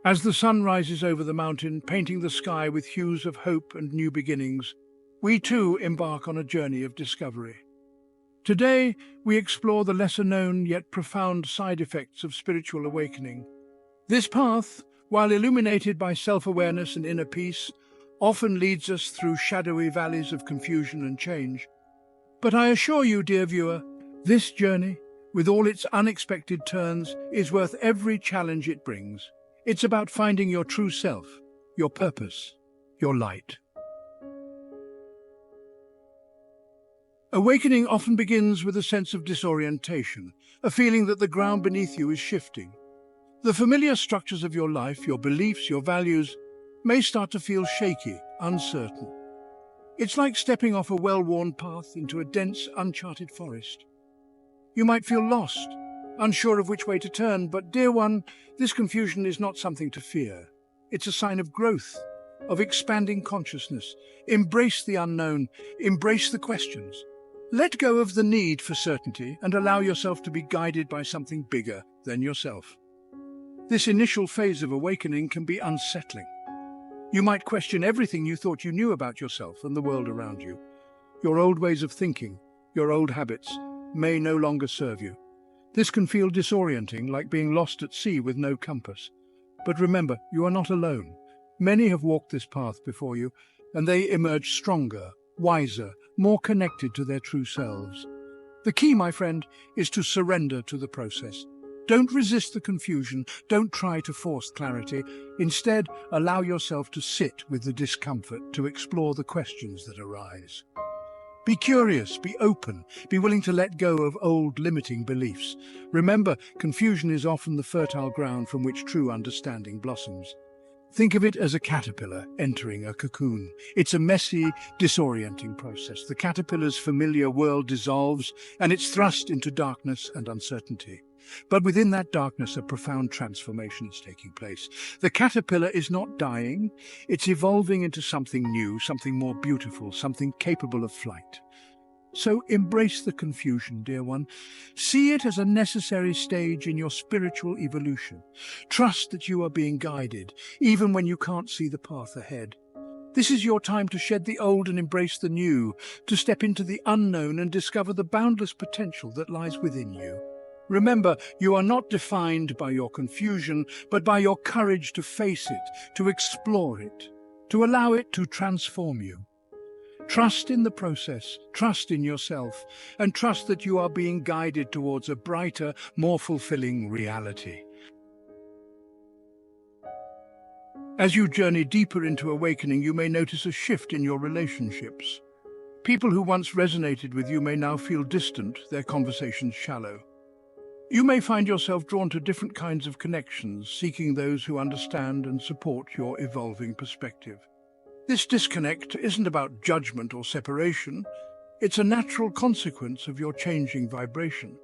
As the sun rises over the mountain, painting the sky with hues of hope and new beginnings, we too embark on a journey of discovery. Today, we explore the lesser-known yet profound side effects of spiritual awakening. This path, while illuminated by self-awareness and inner peace, often leads us through shadowy valleys of confusion and change. But I assure you, dear viewer, this journey, with all its unexpected turns, is worth every challenge it brings. It's about finding your true self, your purpose, your light. Awakening often begins with a sense of disorientation, a feeling that the ground beneath you is shifting. The familiar structures of your life, your beliefs, your values, may start to feel shaky, uncertain. It's like stepping off a well-worn path into a dense, uncharted forest. You might feel lost, unsure of which way to turn, but dear one, this confusion is not something to fear. It's a sign of growth, of expanding consciousness. Embrace the unknown, embrace the questions. Let go of the need for certainty and allow yourself to be guided by something bigger than yourself. This initial phase of awakening can be unsettling. You might question everything you thought you knew about yourself and the world around you. Your old ways of thinking, your old habits, may no longer serve you. This can feel disorienting, like being lost at sea with no compass. But remember, you are not alone. Many have walked this path before you, and they emerge stronger, wiser, more connected to their true selves. The key, my friend, is to surrender to the process. Don't resist the confusion, don't try to force clarity. Instead, allow yourself to sit with the discomfort, to explore the questions that arise. Be curious, be open, be willing to let go of old limiting beliefs. Remember, confusion is often the fertile ground from which true understanding blossoms. Think of it as a caterpillar entering a cocoon. It's a messy, disorienting process. The caterpillar's familiar world dissolves, and it's thrust into darkness and uncertainty. But within that darkness, a profound transformation is taking place. The caterpillar is not dying, it's evolving into something new, something more beautiful, something capable of flight. So embrace the confusion, dear one. See it as a necessary stage in your spiritual evolution. Trust that you are being guided, even when you can't see the path ahead. This is your time to shed the old and embrace the new, to step into the unknown and discover the boundless potential that lies within you. Remember, you are not defined by your confusion, but by your courage to face it, to explore it, to allow it to transform you. Trust in the process, trust in yourself, and trust that you are being guided towards a brighter, more fulfilling reality. As you journey deeper into awakening, you may notice a shift in your relationships. People who once resonated with you may now feel distant, their conversations shallow. You may find yourself drawn to different kinds of connections, seeking those who understand and support your evolving perspective. This disconnect isn't about judgment or separation. It's a natural consequence of your changing vibration.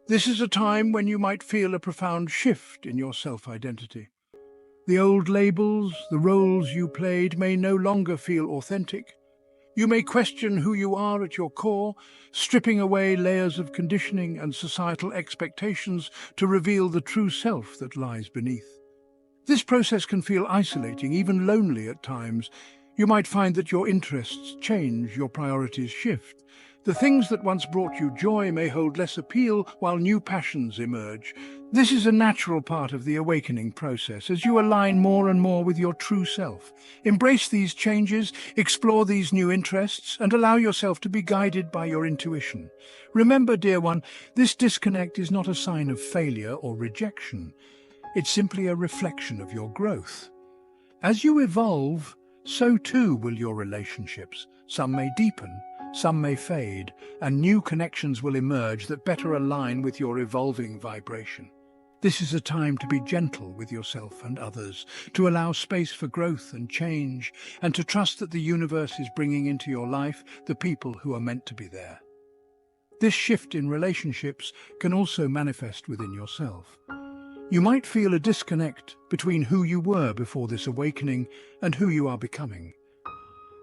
This is a time when you might feel a profound shift in your self-identity. The old labels, the roles you played may no longer feel authentic. You may question who you are at your core, stripping away layers of conditioning and societal expectations to reveal the true self that lies beneath. This process can feel isolating, even lonely at times. You might find that your interests change, your priorities shift. The things that once brought you joy may hold less appeal while new passions emerge. This is a natural part of the awakening process as you align more and more with your true self. Embrace these changes, explore these new interests, and allow yourself to be guided by your intuition. Remember, dear one, this disconnect is not a sign of failure or rejection. It's simply a reflection of your growth. As you evolve, so too will your relationships. Some may deepen, some may fade, and new connections will emerge that better align with your evolving vibration. This is a time to be gentle with yourself and others, to allow space for growth and change, and to trust that the universe is bringing into your life the people who are meant to be there. This shift in relationships can also manifest within yourself. You might feel a disconnect between who you were before this awakening and who you are becoming.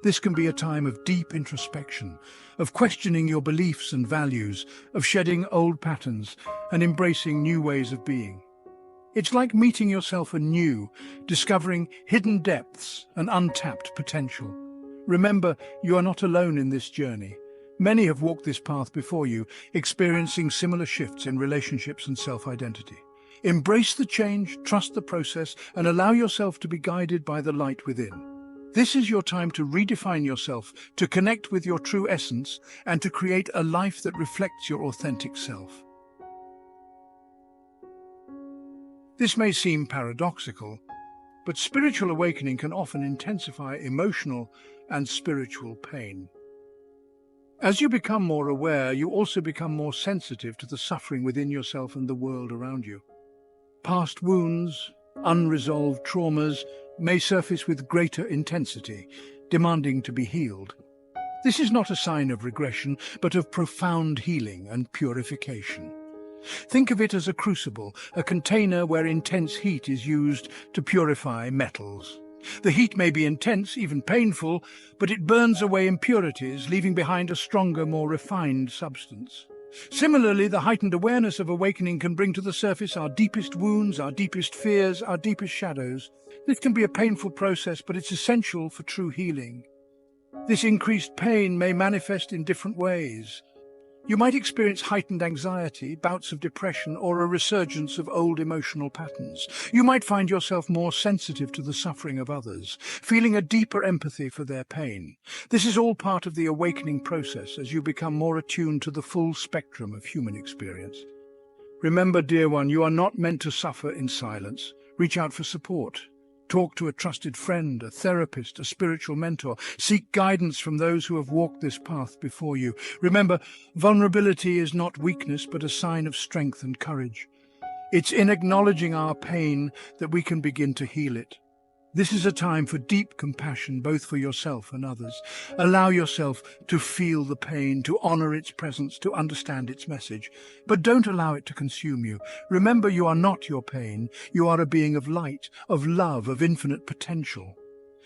This can be a time of deep introspection, of questioning your beliefs and values, of shedding old patterns and embracing new ways of being. It's like meeting yourself anew, discovering hidden depths and untapped potential. Remember, you are not alone in this journey. Many have walked this path before you, experiencing similar shifts in relationships and self-identity. Embrace the change, trust the process, and allow yourself to be guided by the light within. This is your time to redefine yourself, to connect with your true essence, and to create a life that reflects your authentic self. This may seem paradoxical, but spiritual awakening can often intensify emotional and spiritual pain. As you become more aware, you also become more sensitive to the suffering within yourself and the world around you. Past wounds, unresolved traumas may surface with greater intensity, demanding to be healed. This is not a sign of regression, but of profound healing and purification. Think of it as a crucible, a container where intense heat is used to purify metals. The heat may be intense, even painful, but it burns away impurities, leaving behind a stronger, more refined substance. Similarly, the heightened awareness of awakening can bring to the surface our deepest wounds, our deepest fears, our deepest shadows. This can be a painful process, but it's essential for true healing. This increased pain may manifest in different ways. You might experience heightened anxiety, bouts of depression, or a resurgence of old emotional patterns. You might find yourself more sensitive to the suffering of others, feeling a deeper empathy for their pain. This is all part of the awakening process as you become more attuned to the full spectrum of human experience. Remember, dear one, you are not meant to suffer in silence. Reach out for support. Talk to a trusted friend, a therapist, a spiritual mentor. Seek guidance from those who have walked this path before you. Remember, vulnerability is not weakness, but a sign of strength and courage. It's in acknowledging our pain that we can begin to heal it. This is a time for deep compassion, both for yourself and others. Allow yourself to feel the pain, to honor its presence, to understand its message. But don't allow it to consume you. Remember, you are not your pain. You are a being of light, of love, of infinite potential.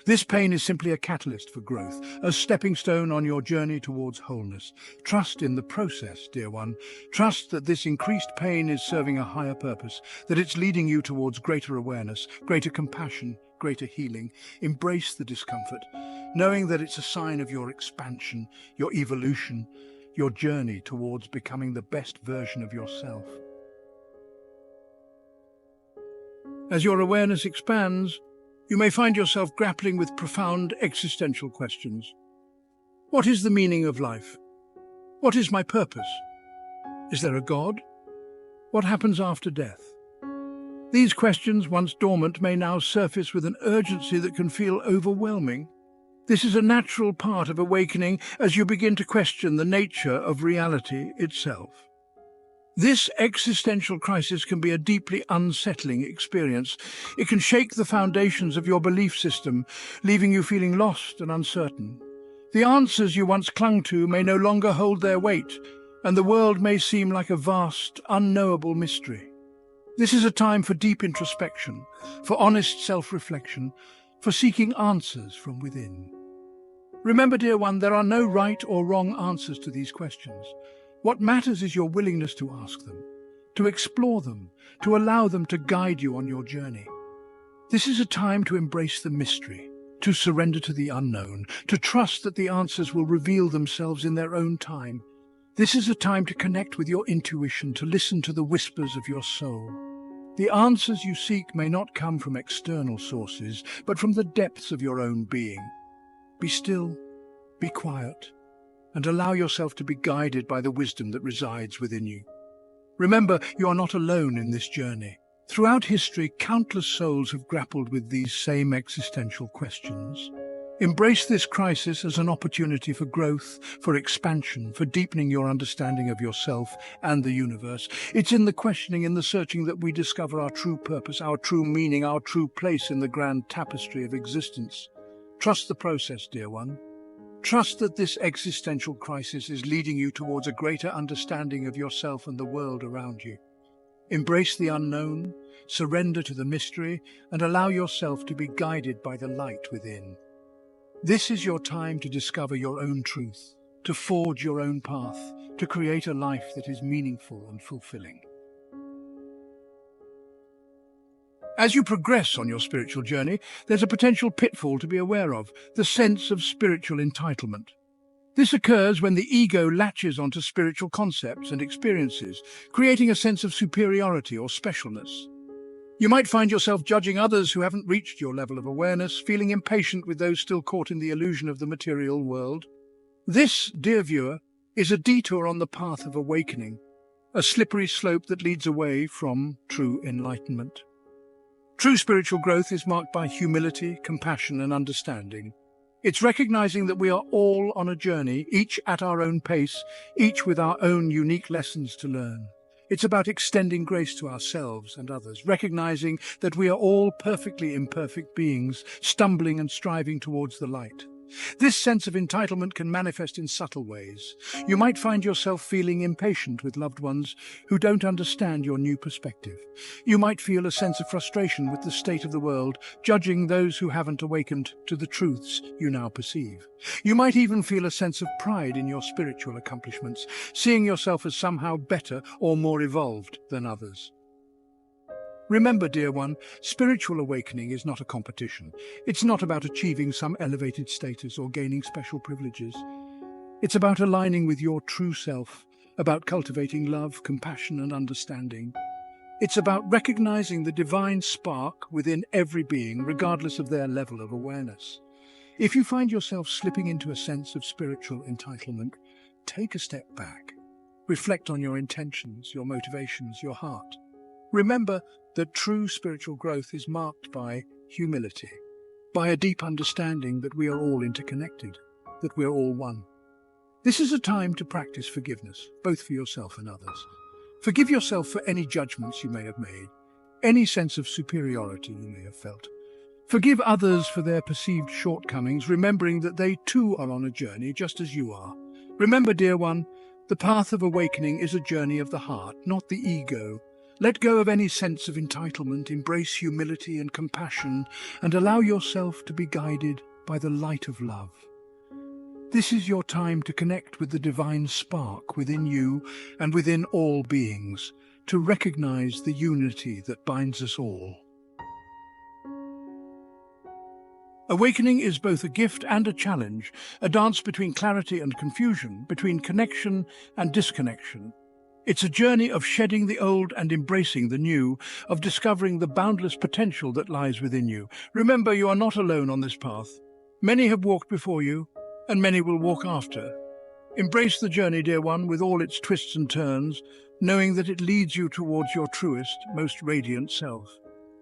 This pain is simply a catalyst for growth, a stepping stone on your journey towards wholeness. Trust in the process, dear one. Trust that this increased pain is serving a higher purpose, that it's leading you towards greater awareness, greater compassion, greater healing. Embrace the discomfort, knowing that it's a sign of your expansion, your evolution, your journey towards becoming the best version of yourself. As your awareness expands, you may find yourself grappling with profound existential questions. What is the meaning of life? What is my purpose? Is there a God? What happens after death? These questions, once dormant, may now surface with an urgency that can feel overwhelming. This is a natural part of awakening as you begin to question the nature of reality itself. This existential crisis can be a deeply unsettling experience. It can shake the foundations of your belief system, leaving you feeling lost and uncertain. The answers you once clung to may no longer hold their weight, and the world may seem like a vast, unknowable mystery. This is a time for deep introspection, for honest self-reflection, for seeking answers from within. Remember, dear one, there are no right or wrong answers to these questions. What matters is your willingness to ask them, to explore them, to allow them to guide you on your journey. This is a time to embrace the mystery, to surrender to the unknown, to trust that the answers will reveal themselves in their own time. This is a time to connect with your intuition, to listen to the whispers of your soul. The answers you seek may not come from external sources, but from the depths of your own being. Be still, be quiet, and allow yourself to be guided by the wisdom that resides within you. Remember, you are not alone in this journey. Throughout history, countless souls have grappled with these same existential questions. Embrace this crisis as an opportunity for growth, for expansion, for deepening your understanding of yourself and the universe. It's in the questioning, in the searching that we discover our true purpose, our true meaning, our true place in the grand tapestry of existence. Trust the process, dear one. Trust that this existential crisis is leading you towards a greater understanding of yourself and the world around you. Embrace the unknown, surrender to the mystery, and allow yourself to be guided by the light within. This is your time to discover your own truth, to forge your own path, to create a life that is meaningful and fulfilling. As you progress on your spiritual journey, there's a potential pitfall to be aware of, the sense of spiritual entitlement. This occurs when the ego latches onto spiritual concepts and experiences, creating a sense of superiority or specialness. You might find yourself judging others who haven't reached your level of awareness, feeling impatient with those still caught in the illusion of the material world. This, dear viewer, is a detour on the path of awakening, a slippery slope that leads away from true enlightenment. True spiritual growth is marked by humility, compassion, and understanding. It's recognizing that we are all on a journey, each at our own pace, each with our own unique lessons to learn. It's about extending grace to ourselves and others, recognizing that we are all perfectly imperfect beings, stumbling and striving towards the light. This sense of entitlement can manifest in subtle ways. You might find yourself feeling impatient with loved ones who don't understand your new perspective. You might feel a sense of frustration with the state of the world, judging those who haven't awakened to the truths you now perceive. You might even feel a sense of pride in your spiritual accomplishments, seeing yourself as somehow better or more evolved than others. Remember, dear one, spiritual awakening is not a competition. It's not about achieving some elevated status or gaining special privileges. It's about aligning with your true self, about cultivating love, compassion, and understanding. It's about recognizing the divine spark within every being, regardless of their level of awareness. If you find yourself slipping into a sense of spiritual entitlement, take a step back. Reflect on your intentions, your motivations, your heart. Remember that true spiritual growth is marked by humility, by a deep understanding that we are all interconnected, that we are all one. This is a time to practice forgiveness, both for yourself and others. Forgive yourself for any judgments you may have made, any sense of superiority you may have felt. Forgive others for their perceived shortcomings, remembering that they too are on a journey just as you are. Remember, dear one, the path of awakening is a journey of the heart, not the ego. Let go of any sense of entitlement, embrace humility and compassion, and allow yourself to be guided by the light of love. This is your time to connect with the divine spark within you and within all beings, to recognize the unity that binds us all. Awakening is both a gift and a challenge, a dance between clarity and confusion, between connection and disconnection. It's a journey of shedding the old and embracing the new, of discovering the boundless potential that lies within you. Remember, you are not alone on this path. Many have walked before you, and many will walk after. Embrace the journey, dear one, with all its twists and turns, knowing that it leads you towards your truest, most radiant self.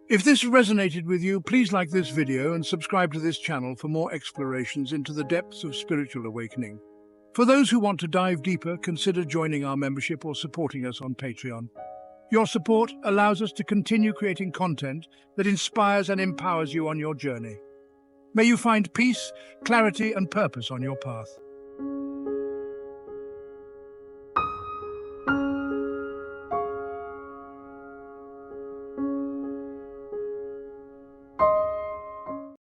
If this resonated with you, please like this video and subscribe to this channel for more explorations into the depths of spiritual awakening. For those who want to dive deeper, consider joining our membership or supporting us on Patreon. Your support allows us to continue creating content that inspires and empowers you on your journey. May you find peace, clarity, and purpose on your path.